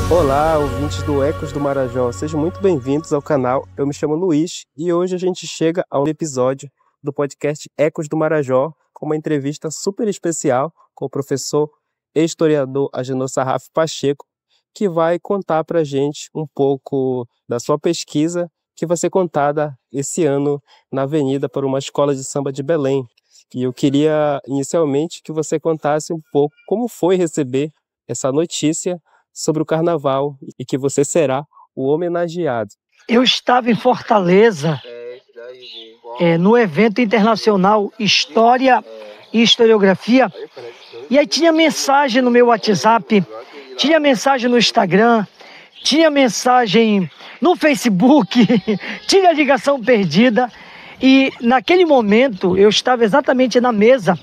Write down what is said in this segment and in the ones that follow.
Olá, ouvintes do Ecos do Marajó, sejam muito bem-vindos ao canal. Eu me chamo Luiz e hoje a gente chega ao episódio do podcast Ecos do Marajó com uma entrevista super especial com o professor e historiador Agenor Sarraf Pacheco, que vai contar para a gente um pouco da sua pesquisa que vai ser contada esse ano na Avenida para uma escola de samba de Belém. E eu queria inicialmente que você contasse um pouco como foi receber essa notícia sobre o Carnaval e que você será o homenageado. Eu estava em Fortaleza, no evento internacional História e Historiografia, e aí tinha mensagem no meu WhatsApp, tinha mensagem no Instagram, tinha mensagem no Facebook, tinha ligação perdida, e naquele momento eu estava exatamente na mesa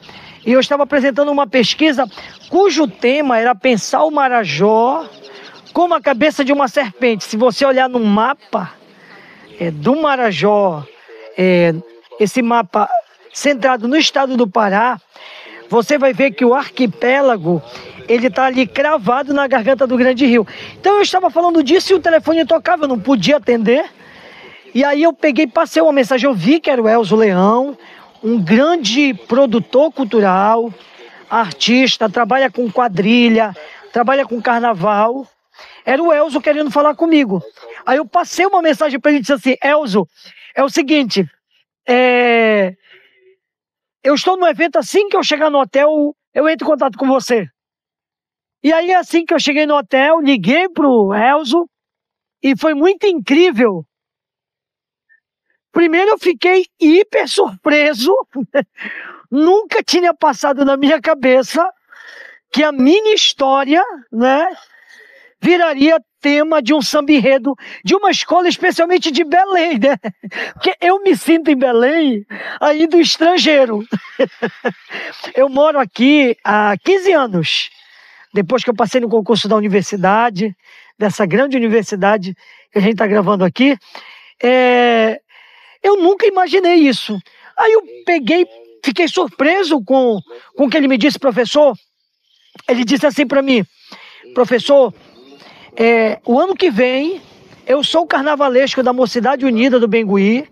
e eu estava apresentando uma pesquisa cujo tema era pensar o Marajó como a cabeça de uma serpente. Se você olhar no mapa do Marajó, esse mapa centrado no estado do Pará, você vai ver que o arquipélago ele está ali cravado na garganta do Grande Rio. Então eu estava falando disso e o telefone tocava, eu não podia atender. E aí eu peguei, passei uma mensagem, eu vi que era o Elzo Leão, um grande produtor cultural, artista, trabalha com quadrilha, trabalha com carnaval. Era o Elzo querendo falar comigo. Aí eu passei uma mensagem para ele e disse assim: Elzo, é o seguinte, eu estou no evento, assim que eu chegar no hotel, eu entro em contato com você. E aí assim que eu cheguei no hotel, liguei pro Elzo e foi muito incrível. Primeiro eu fiquei hiper surpreso, nunca tinha passado na minha cabeça que a minha história, né, viraria tema de um samba-enredo de uma escola, especialmente de Belém, né? Porque eu me sinto em Belém aí do estrangeiro. Eu moro aqui há 15 anos, depois que eu passei no concurso da universidade, dessa grande universidade que a gente está gravando aqui. Eu nunca imaginei isso. Aí eu peguei, fiquei surpreso com o que ele me disse, professor. Ele disse assim para mim: professor, o ano que vem eu sou o carnavalesco da Mocidade Unida do Bengui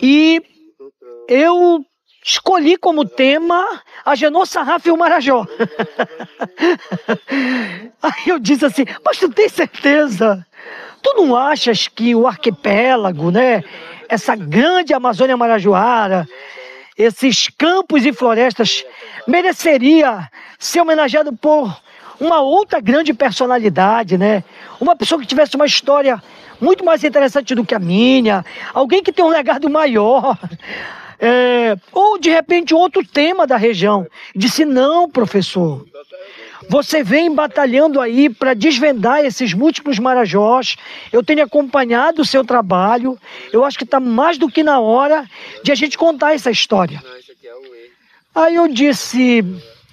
e eu escolhi como tema Agenor Sarraf e o Marajó. Aí eu disse assim: mas tu tem certeza? Tu não achas que o arquipélago, né, essa grande Amazônia Marajoara, esses campos e florestas, mereceria ser homenageado por uma outra grande personalidade, né? Uma pessoa que tivesse uma história muito mais interessante do que a minha, alguém que tem um legado maior, ou de repente outro tema da região. Disse: não, professor, você vem batalhando aí para desvendar esses múltiplos Marajós. Eu tenho acompanhado o seu trabalho. Eu acho que está mais do que na hora de a gente contar essa história. Aí eu disse: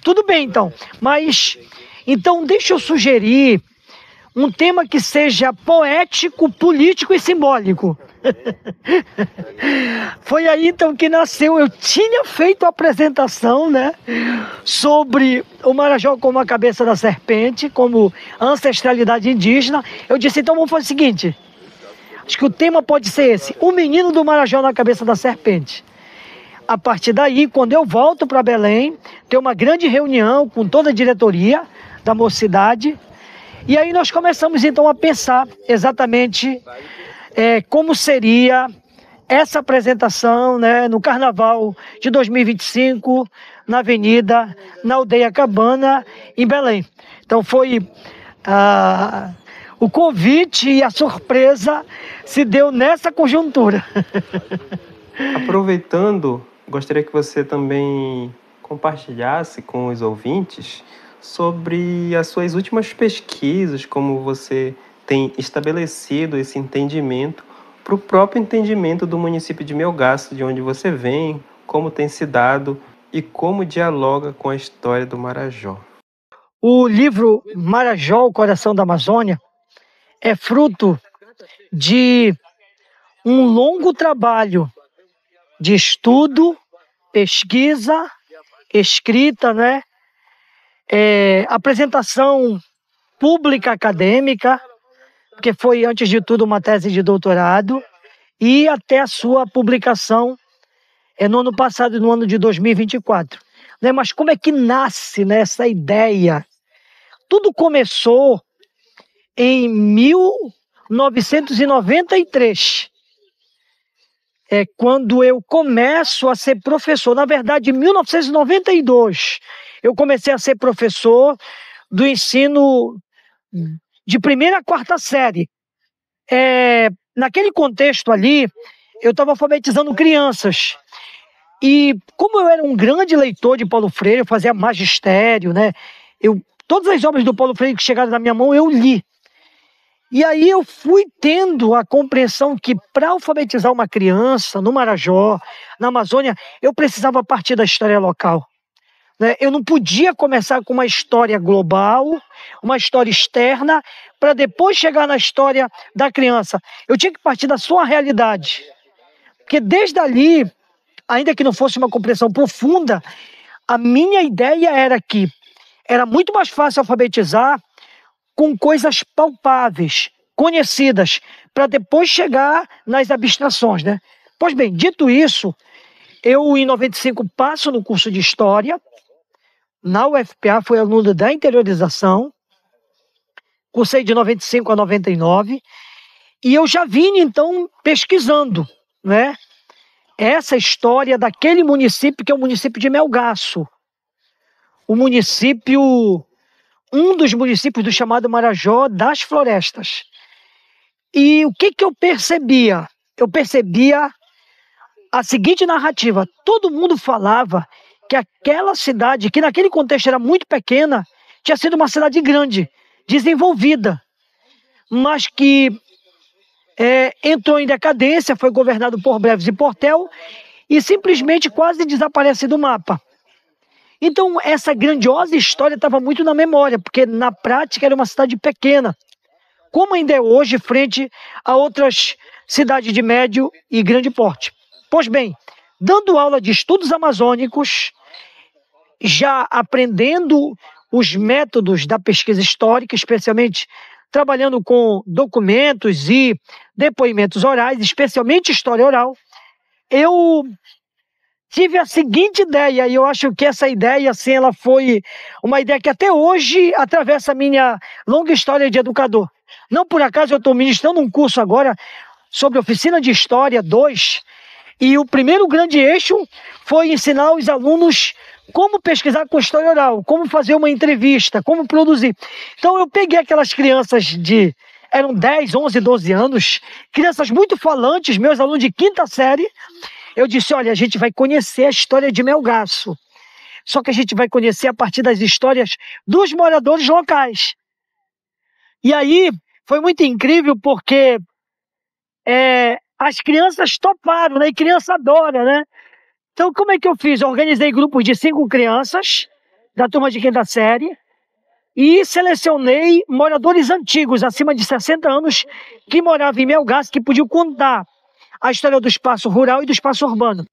tudo bem então, mas então deixa eu sugerir um tema que seja poético, político e simbólico. Foi aí então que nasceu. Eu tinha feito a apresentação, né, sobre o Marajó como a cabeça da serpente, como ancestralidade indígena. Eu disse: então vamos fazer o seguinte, acho que o tema pode ser esse: o menino do Marajó na cabeça da serpente. A partir daí, quando eu volto para Belém, tem uma grande reunião com toda a diretoria da mocidade, e aí nós começamos então a pensar exatamente como seria essa apresentação, né, no Carnaval de 2025, na Avenida, na Aldeia Cabana, em Belém. Então foi o convite e a surpresa se deu nessa conjuntura. Aproveitando, gostaria que você também compartilhasse com os ouvintes sobre as suas últimas pesquisas, como você tem estabelecido esse entendimento para o próprio entendimento do município de Melgaço, de onde você vem, como tem se dado e como dialoga com a história do Marajó. O livro Marajó, o Coração da Amazônia, é fruto de um longo trabalho de estudo, pesquisa, escrita, né? Apresentação pública acadêmica, porque foi, antes de tudo, uma tese de doutorado, e até a sua publicação no ano passado, no ano de 2024. Né? Mas como é que nasce, né, essa ideia? Tudo começou em 1993, quando eu começo a ser professor. Na verdade, em 1992, eu comecei a ser professor do ensino de primeira a quarta série. Naquele contexto ali, eu estava alfabetizando crianças. E como eu era um grande leitor de Paulo Freire, eu fazia magistério, né? Todas as obras do Paulo Freire que chegaram na minha mão, eu li. E aí eu fui tendo a compreensão que para alfabetizar uma criança no Marajó, na Amazônia, eu precisava partir da história local. Né? Eu não podia começar com uma história global, uma história externa, para depois chegar na história da criança. Eu tinha que partir da sua realidade. Porque desde ali, ainda que não fosse uma compreensão profunda, a minha ideia era que era muito mais fácil alfabetizar com coisas palpáveis, conhecidas, para depois chegar nas abstrações, né? Pois bem, dito isso, eu em 95 passo no curso de História, na UFPA, fui aluno da interiorização, cursei de 95 a 99, e eu já vim então pesquisando, né? Essa história daquele município que é o município de Melgaço, o município, um dos municípios do chamado Marajó das Florestas. E o que eu percebia? Eu percebia a seguinte narrativa: todo mundo falava que aquela cidade, que naquele contexto era muito pequena, tinha sido uma cidade grande, desenvolvida, mas que entrou em decadência, foi governado por Breves e Portel e simplesmente quase desaparece do mapa. Então essa grandiosa história estava muito na memória, porque na prática era uma cidade pequena, como ainda é hoje frente a outras cidades de médio e grande porte. Pois bem, dando aula de estudos amazônicos, já aprendendo os métodos da pesquisa histórica, especialmente trabalhando com documentos e depoimentos orais, especialmente história oral, eu tive a seguinte ideia, e eu acho que essa ideia, assim, ela foi uma ideia que até hoje atravessa a minha longa história de educador. Não por acaso eu estou ministrando um curso agora sobre Oficina de História 2, e o primeiro grande eixo foi ensinar aos alunos como pesquisar com história oral, como fazer uma entrevista, como produzir. Então eu peguei aquelas crianças eram 10, 11, 12 anos, crianças muito falantes, meus alunos de quinta série. Eu disse, olha, a gente vai conhecer a história de Melgaço, só que a gente vai conhecer a partir das histórias dos moradores locais. E aí foi muito incrível porque as crianças toparam, né? E criança adora, né? Então, como é que eu fiz? Eu organizei grupos de 5 crianças, da turma de quinta série, e selecionei moradores antigos, acima de 60 anos, que moravam em Melgaço, que podiam contar a história do espaço rural e do espaço urbano.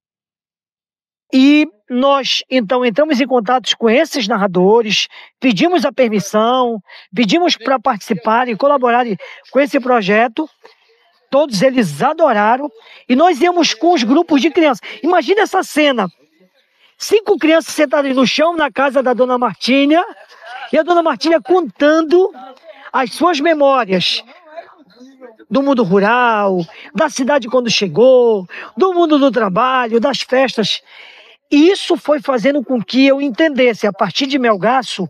E nós, então, entramos em contato com esses narradores, pedimos a permissão, pedimos para participarem, colaborarem com esse projeto. Todos eles adoraram, e nós íamos com os grupos de crianças. Imagina essa cena: 5 crianças sentadas no chão na casa da dona Martinha, e a dona Martinha contando as suas memórias do mundo rural, da cidade quando chegou, do mundo do trabalho, das festas. E isso foi fazendo com que eu entendesse, a partir de Melgaço,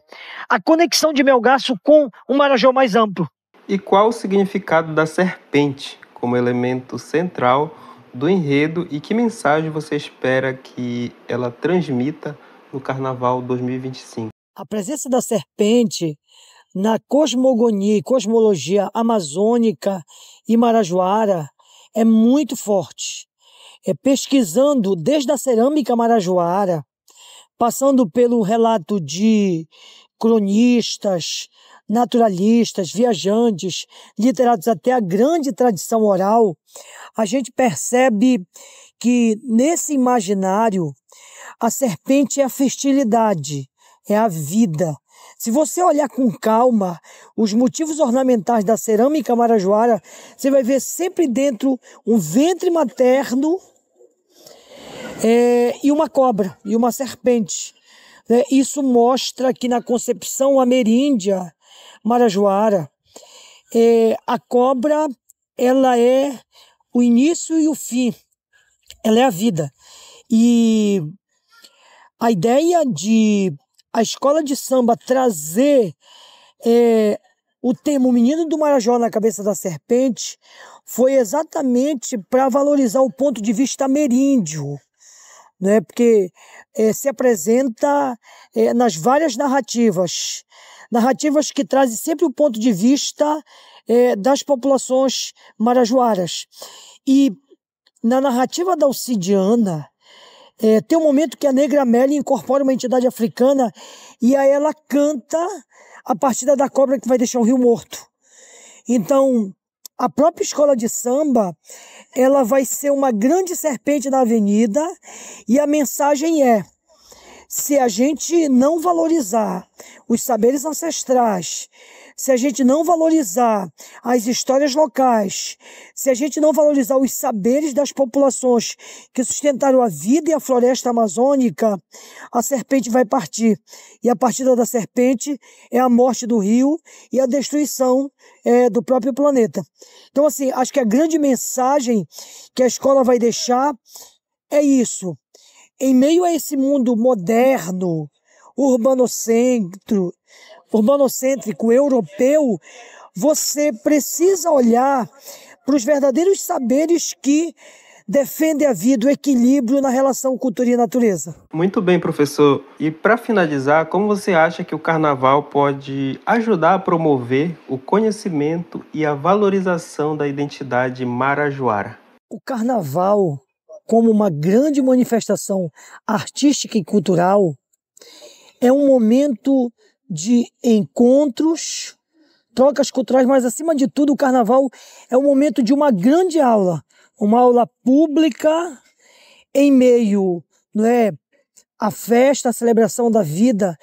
a conexão de Melgaço com o Marajó mais amplo. E qual o significado da serpente como elemento central do enredo e que mensagem você espera que ela transmita no Carnaval 2025? A presença da serpente na cosmogonia e cosmologia amazônica e marajoara é muito forte. Pesquisando desde a cerâmica marajoara, passando pelo relato de cronistas, naturalistas, viajantes, literatos, até a grande tradição oral, a gente percebe que nesse imaginário a serpente é a fertilidade, é a vida. Se você olhar com calma os motivos ornamentais da cerâmica marajoara, você vai ver sempre dentro um ventre materno e uma cobra, e uma serpente. Isso mostra que na concepção ameríndia marajoara, a cobra ela é o início e o fim, ela é a vida. E a ideia de a escola de samba trazer o termo Menino do Marajó na cabeça da serpente foi exatamente para valorizar o ponto de vista ameríndio, né? Porque se apresenta nas várias narrativas que trazem sempre o ponto de vista das populações marajoaras. E na narrativa da Alcidiana, tem um momento que a Negra Amélia incorpora uma entidade africana e aí ela canta a partida da cobra que vai deixar o rio morto. Então, a própria escola de samba, ela vai ser uma grande serpente na avenida e a mensagem é: se a gente não valorizar os saberes ancestrais, se a gente não valorizar as histórias locais, se a gente não valorizar os saberes das populações que sustentaram a vida e a floresta amazônica, a serpente vai partir. E a partida da serpente é a morte do rio e a destruição do próprio planeta. Então, assim, acho que a grande mensagem que a escola vai deixar é isso. Em meio a esse mundo moderno, urbanocêntrico, europeu, você precisa olhar para os verdadeiros saberes que defendem a vida, o equilíbrio na relação cultura e natureza. Muito bem, professor. E para finalizar, como você acha que o carnaval pode ajudar a promover o conhecimento e a valorização da identidade marajoara? O carnaval, como uma grande manifestação artística e cultural, é um momento de encontros, trocas culturais, mas acima de tudo o carnaval é um momento de uma grande aula, uma aula pública em meio, não é, à festa, à celebração da vida.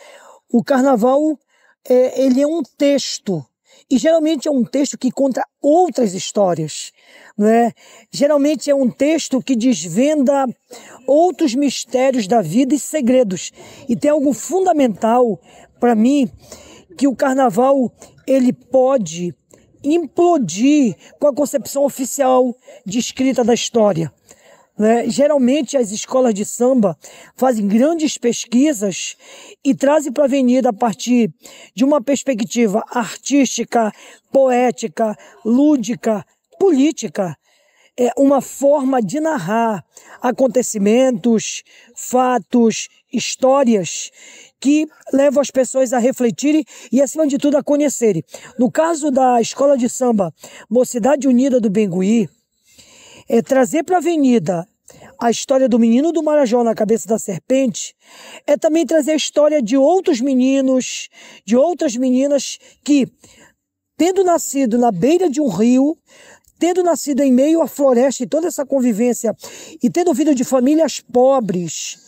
O carnaval ele é um texto, e geralmente é um texto que conta outras histórias, não é? Geralmente é um texto que desvenda outros mistérios da vida e segredos. E tem algo fundamental para mim, que o carnaval ele pode implodir com a concepção oficial de escrita da história. Geralmente as escolas de samba fazem grandes pesquisas e trazem para a avenida a partir de uma perspectiva artística, poética, lúdica, política, uma forma de narrar acontecimentos, fatos, histórias que levam as pessoas a refletirem e, acima de tudo, a conhecerem. No caso da escola de samba Mocidade Unida do Bengui, trazer para a avenida a história do Menino do Marajó na cabeça da serpente é também trazer a história de outros meninos, de outras meninas que, tendo nascido na beira de um rio, tendo nascido em meio à floresta e toda essa convivência e tendo vindo de famílias pobres,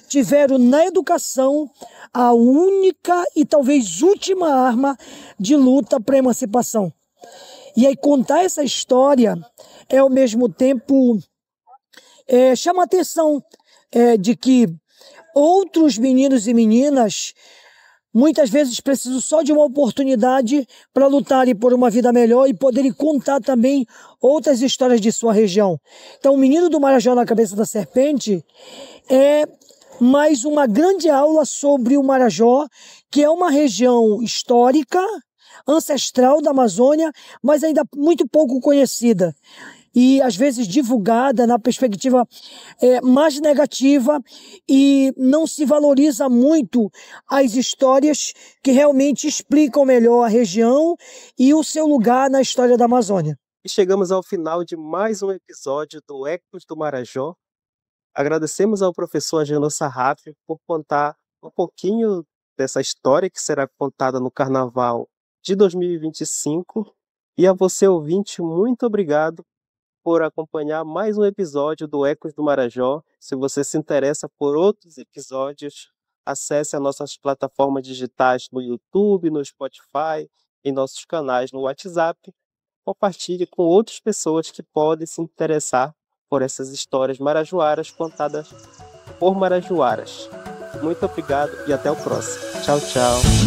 tiveram na educação a única e talvez última arma de luta para a emancipação. E aí contar essa história é ao mesmo tempo chama a atenção de que outros meninos e meninas muitas vezes precisam só de uma oportunidade para lutarem por uma vida melhor e poderem contar também outras histórias de sua região. Então, o Menino do Marajó na cabeça da serpente é mais uma grande aula sobre o Marajó, que é uma região histórica, ancestral da Amazônia, mas ainda muito pouco conhecida. e às vezes divulgada na perspectiva mais negativa, e não se valoriza muito as histórias que realmente explicam melhor a região e o seu lugar na história da Amazônia. E chegamos ao final de mais um episódio do Ecos do Marajó. Agradecemos ao professor Agenor Sarraf por contar um pouquinho dessa história que será contada no Carnaval de 2025. E a você, ouvinte, muito obrigado por acompanhar mais um episódio do Ecos do Marajó. Se você se interessa por outros episódios, acesse as nossas plataformas digitais no YouTube, no Spotify, em nossos canais no WhatsApp. Compartilhe com outras pessoas que podem se interessar por essas histórias marajoaras contadas por marajoaras. Muito obrigado e até o próximo. Tchau, tchau.